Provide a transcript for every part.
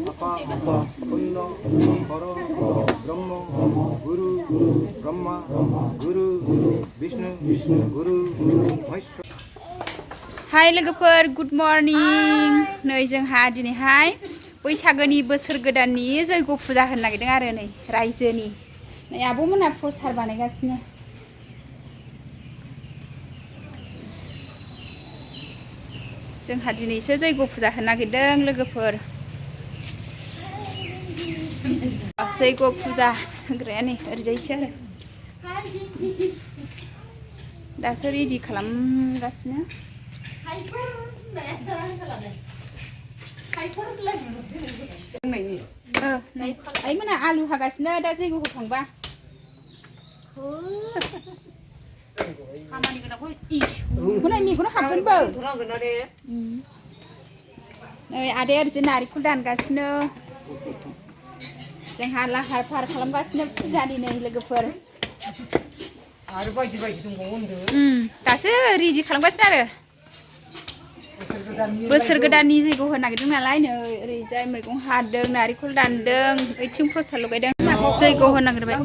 아빠, 분노, 거로, 브라ह्म, 구루, 브라ह्मा, गुरु, विष्णु, गुरु, महेश्वर। हाय लोगोफोर good morning नै जोंहा दिनैहाय बैसागोनि बोसोर गोदाननि जयग' फुजा होनो नागिरदों आरो नै रायजोनि नै आब'मोनहा प्रसाद बानायगासिनो जोंहा दिनैसो जयग' फुजा होनो नागिरदों लोगोफोर जयग' फुजा होग्राया नै ओरैजायसो आरो दासो रेडि खालामगासिनो आइमोना आलु हागासिनो दा जयग' होखांबा खामानि गोनांखौ हनै मेगनाव हाबगोनबो नै आदाया ओरैजाय नारेंखल दानगासिनो जोंहा लाहार फाहार खालामगासिनो फुजानि नै लोगोफोर आरो बायदि बायदि दंबावो होनदों दासो रेडि खालामगासिनो आरो बोसोर गोदाननि जयग' होनो नागिरदों नालाय नै ओरैजाय मैगं हादों नारेंखल दानदों ओइथिं प्रसाद लगायदों जयग' होनो नागिरबाय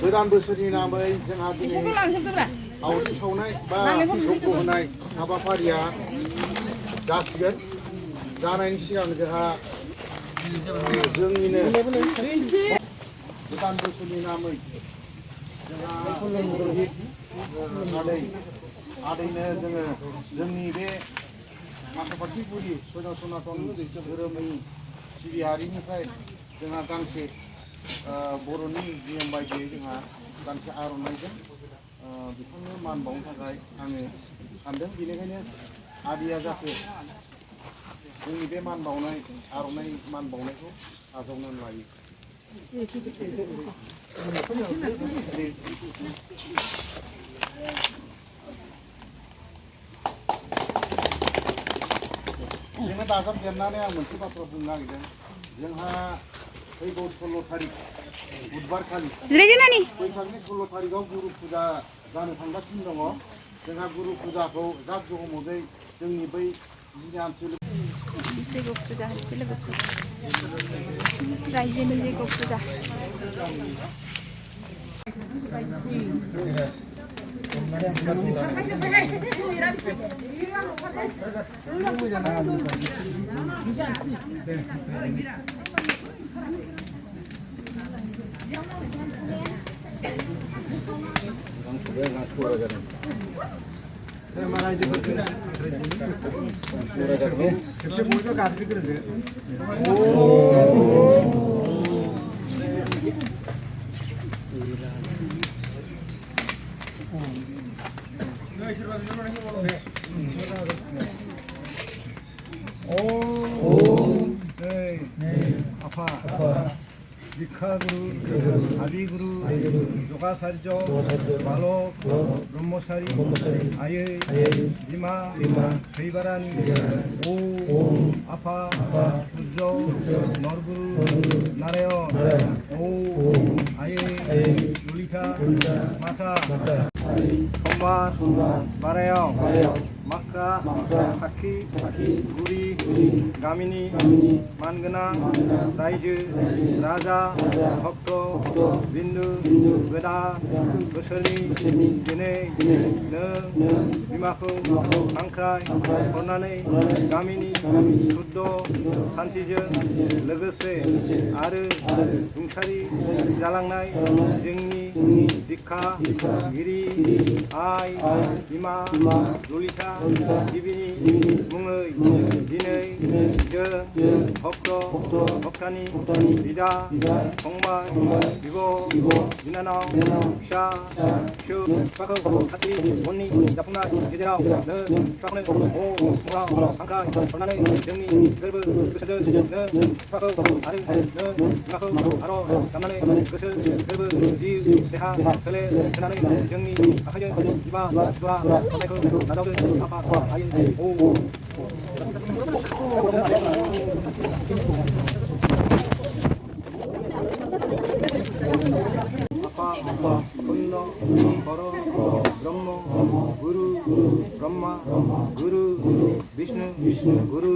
गोदान बोसोरनि नामै जोंहा दिनै आवथि सावनाय बा जयग' होनाय हाबाफारिया जासिगोन जानायनि सिगां जोंहा जोंनिनो गोदान बोसोरनि नामै जोंहा आदैनो जोङो जोंनि बे माखापार्टि गुदि सनातन धोरोमनि सिबियारिनिफ्राय जोंहा गांसे बर'नि नियम बायदियै जोंहा गांसे आर'नाइजों बिथांनो मान बावनो थाखाय आङो सानदों बेनिखायनो आदैया जाहाथे जोंनि बे मान बावनाय आर'नाइ मान बावनायखौ आजावनानै लायो जोङो दाजाबदेरनानै आं मोनसे बाथ्रा बुंनो नागिरदों जोंहा फैगौ 16 तारिख बुधबार खालि बैसागनि 16 तारिखआव गुरु फुजा जानो थांगासिनो दङ जोंहा गुरु फुजाखौ जाक जमदै जोंनि बै जिल्ला ओनसोल जयग' फुजा होनोसै लोगोफोर रायजोनि जयग' फुजा 아파 미카구루 아비구루 요가사리조 말로 롬모사리 아예 리마 저희바라니 오 아파 구조 너르구루 나래요 오 아예 놀리카 마카 건반 말해요 마카 하키 구리 가미니 만그나 라이즈 라자 덕도 빈두 외다 거슬리 지네 너 비마쿠 방크라이 혼나네 가미니 수도 산티즈 लोगोसे आरो रुंसारि जालांनाय जोंनि बिखा गिरि आइ बिमा ललिता गिबिनि मुङै दिनै जों भक्त भक्तानि बिदा फंबाय बिब' बिनानाव फिसा फिसौ बिफाखौ खाथि बननि जाफुंनाय गेजेराव नो बिफाखौनो मुङाव हांख्राय हरनानै जोंनि गोरबो गोसोजों नो बिफाखौ आरो नो बिमाखौ आरज गाबनानै गोसो गोरबो जिउ देहा सोलेर होनानै जोंनि आखाइजों बिमा दुआ खालामनायखौ नाजावदों आफा आइ ओ आफा पुण्य पर ब्रह्म गुरु ब्रह्मा गुरु विष्णु गुरु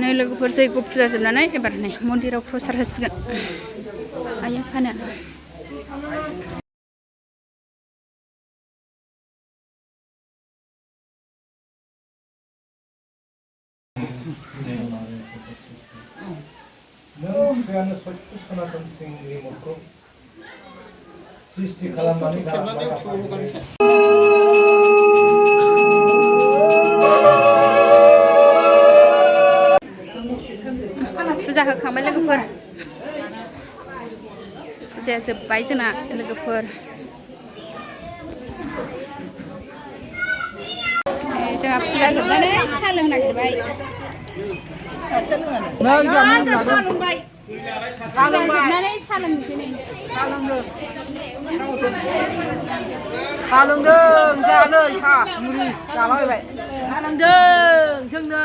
नै लोगोफोर जैग' फुजा जोबनानै एबार नै मन्दिराव प्रसाद होसिगोन आइ आफानो फुजा होखांबाय लोगोफोर फुजाया जोब्बाय जोंना लोगोफोर जोंहा फुजा जोबनानै साहा लोंनो नागिरबाय फुजा जोबनानै साहा लोंनोसै नै साहा लोंदों जोंहा नै साहा मुरि जालाबायबाय साहा लोंदों जों नै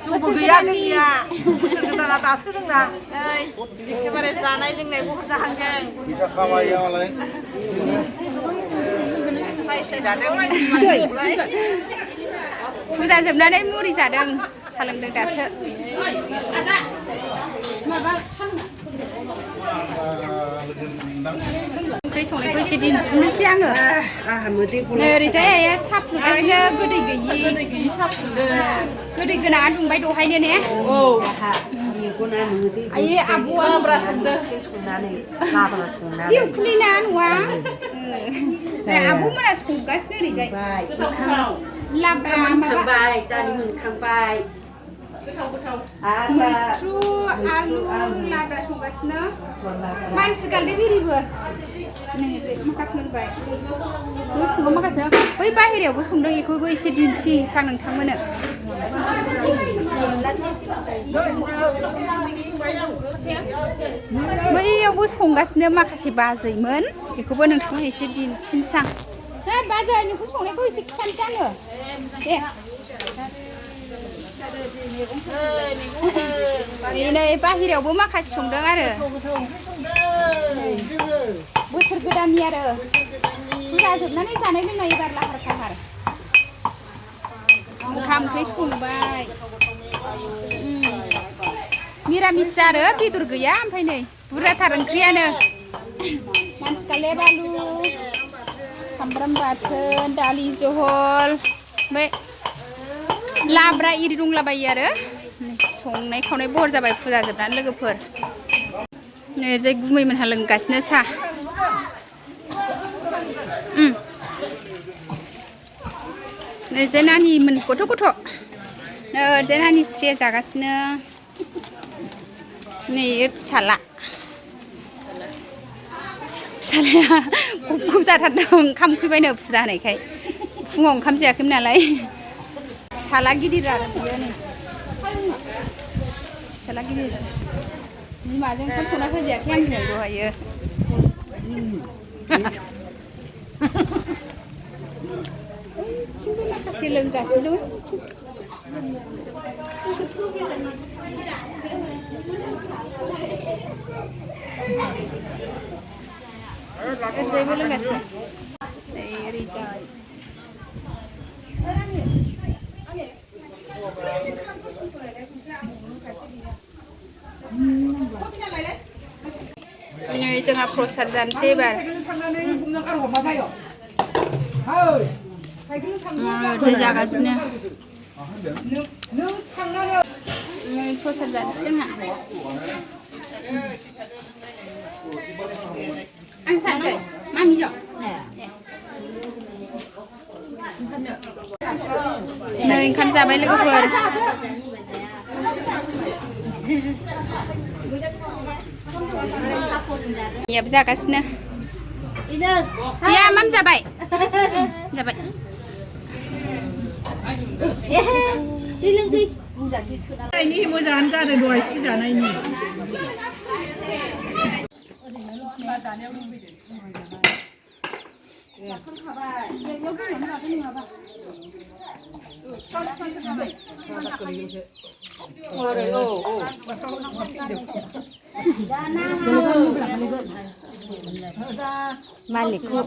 जौबो गैया जोंनिया बोसोर गोदाना दासो जोंना एखेबारे जानाय लोंनाय बहर जाहांदों फैसा खामायो मालाय फुजा जोबनानै मुरि जादों साहा लोंदों दासो ओंख्रि संनायखौ एसे दिन्थिनोसै आङो नै ओरैजाय आइया साहा फुदुंगासिनो गोदै गैयि गोदै गोनाङा दुंबाय दहायनो ने आयै आब'आ जिउ खुलिना न'आ आब'मोना संगासिनो ओरैजाय लाब्रा माबा दालि मोनखांबाय मैथ्रु आलु लाब्रा संगासिनो मानसि गालदे बेरिबो माखासे मोनबाय न' सिङाव माखासे बै बाहेरायावबो संदों बेखौबो एसे दिन्थि सां नोंथांमोनो बैयावबो संगासिनो माखासे बाजैमोन बेखौबो नोंथांमोन एसे दिन्थिनोसां बाजै नोंसोर संनायखौ एसे खिथानोसै आङो दे नै बाहेरायावबो माखासे संदों आरो बोसोर गोदाननि आरो फुजा जोबनानै जानाय लोंनाय एबार लाहार फाहार ओंखाम ओंख्रि संबाय निरामिस आरो बेदर गैया ओमफ्राय नै बुरजाथार ओंख्रियानो मानसि गालदेब आलु सामब्राम बाथोन दालि जहल ओमफ्राय लाब्रा इरि दंलाबायो आरो संनाय खावनाय बहर जाबाय फुजा जोबनानै लोगोफोर नै ओरैजाय गुमैमोनहा लोंगासिनो साहा ओरैजाय नानिमोन गथ' ओरैजाय नानि स्रिया जागासिनो नै फिसालाया गुब जाथारदों ओंखाम उखैबायनो फुजा होनायखाय फुङाव ओंखाम जायाखैमोन नालाय फिसाला गिदिर आरो बियो नै फिसाला गिदिर बिमाजों ओंखाम संना होजायाखै आंजों दहायो थिंबो माखासे लोंगासिनो ओरैजायबो लोंगासिनो नै ओरैजाय नै जोंहा प्रसाद जानोसै एबार ओरैजाय जागासिनो नै प्रसाद जानोसै जोंहा आं सानसै मामिजों नै ओंखाम जाबाय लोगोफोर याबो जागासिनो सिया माम जाबाय जाबाय मोजाङानो जादों दहाय सि जानायनि मालिकखौ